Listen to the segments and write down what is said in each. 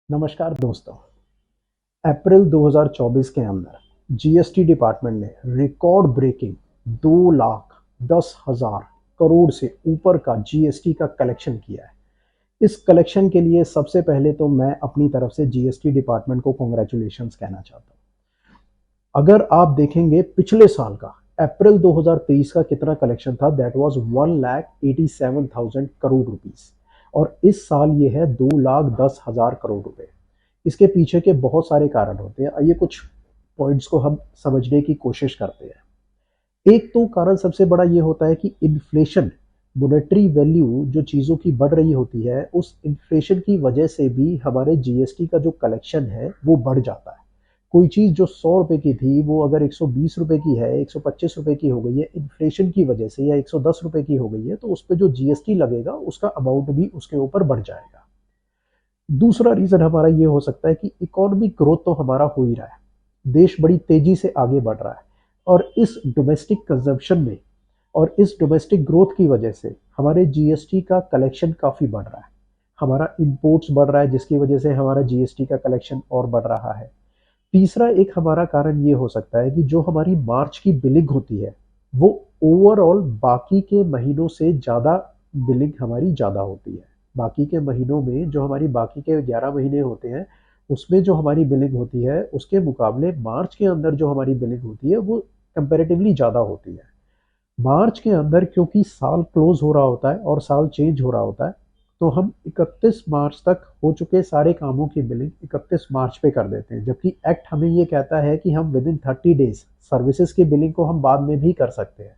नमस्कार दोस्तों। अप्रैल 2024 के अंदर जीएसटी डिपार्टमेंट ने रिकॉर्ड ब्रेकिंग 2,10,000 करोड़ से ऊपर का जीएसटी का कलेक्शन किया है। इस कलेक्शन के लिए सबसे पहले तो मैं अपनी तरफ से जीएसटी डिपार्टमेंट को कॉन्ग्रेचुलेशंस कहना चाहता हूँ। अगर आप देखेंगे पिछले साल का अप्रैल 2023 का कितना कलेक्शन था, दैट वाज 1,87,000 करोड़ रुपीस, और इस साल ये है 2,10,000 करोड़ रुपए। इसके पीछे के बहुत सारे कारण होते हैं। आइए कुछ पॉइंट्स को हम समझने की कोशिश करते हैं। एक तो कारण सबसे बड़ा ये होता है कि इन्फ्लेशन, मॉनेटरी वैल्यू जो चीज़ों की बढ़ रही होती है, उस इन्फ्लेशन की वजह से भी हमारे जीएसटी का जो कलेक्शन है वो बढ़ जाता है। कोई चीज़ जो 100 रुपए की थी वो अगर 120 रुपए की है, 125 रुपए की हो गई है इन्फ्लेशन की वजह से, या 110 रुपए की हो गई है, तो उस पर जो जीएसटी लगेगा उसका अमाउंट भी उसके ऊपर बढ़ जाएगा। दूसरा रीजन हमारा ये हो सकता है कि इकोनॉमिक ग्रोथ तो हमारा हो ही रहा है, देश बड़ी तेजी से आगे बढ़ रहा है, और इस डोमेस्टिक कंजम्पशन में और इस डोमेस्टिक ग्रोथ की वजह से हमारे जीएसटी का कलेक्शन काफ़ी बढ़ रहा है। हमारा इंपोर्ट्स बढ़ रहा है जिसकी वजह से हमारा जीएसटी का कलेक्शन और बढ़ रहा है। तीसरा एक हमारा कारण ये हो सकता है कि जो हमारी मार्च की बिलिंग होती है वो ओवरऑल बाकी के महीनों से ज़्यादा बिलिंग हमारी ज़्यादा होती है। बाकी के महीनों में जो हमारी बाकी के 11 महीने होते हैं उसमें जो हमारी बिलिंग होती है उसके मुकाबले मार्च के अंदर जो हमारी बिलिंग होती है वो कंपेरेटिवली ज़्यादा होती है। मार्च के अंदर क्योंकि साल क्लोज हो रहा होता है और साल चेंज हो रहा होता है, तो हम 31 मार्च तक हो चुके सारे कामों की बिलिंग 31 मार्च पे कर देते हैं, जबकि एक्ट हमें ये कहता है कि हम विद इन 30 डेज सर्विसेज की बिलिंग को हम बाद में भी कर सकते हैं।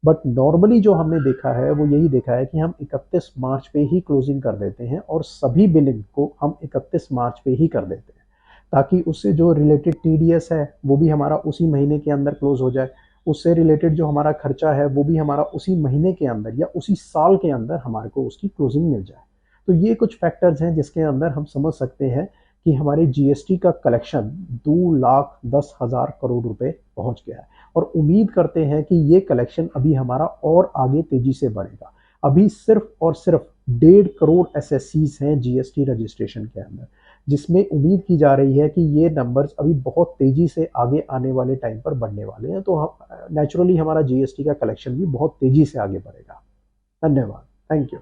बट नॉर्मली जो हमने देखा है वो यही देखा है कि हम 31 मार्च पे ही क्लोजिंग कर देते हैं और सभी बिलिंग को हम 31 मार्च पे ही कर देते हैं, ताकि उससे जो रिलेटेड टीडीएस है वो भी हमारा उसी महीने के अंदर क्लोज हो जाए। उससे रिलेटेड जो हमारा खर्चा है वो भी हमारा उसी महीने के अंदर या उसी साल के अंदर हमारे को उसकी क्लोजिंग मिल जाए। तो ये कुछ फैक्टर्स हैं जिसके अंदर हम समझ सकते हैं कि हमारे जीएसटी का कलेक्शन 2,10,000 करोड़ रुपए पहुंच गया है, और उम्मीद करते हैं कि ये कलेक्शन अभी हमारा और आगे तेजी से बढ़ेगा। अभी सिर्फ और सिर्फ 1.5 करोड़ एसएससीज हैं जीएसटी रजिस्ट्रेशन के अंदर, जिसमें उम्मीद की जा रही है कि ये नंबर्स अभी बहुत तेजी से आगे आने वाले टाइम पर बढ़ने वाले हैं। तो नेचुरली हमारा जीएसटी का कलेक्शन भी बहुत तेजी से आगे बढ़ेगा। धन्यवाद। Thank you.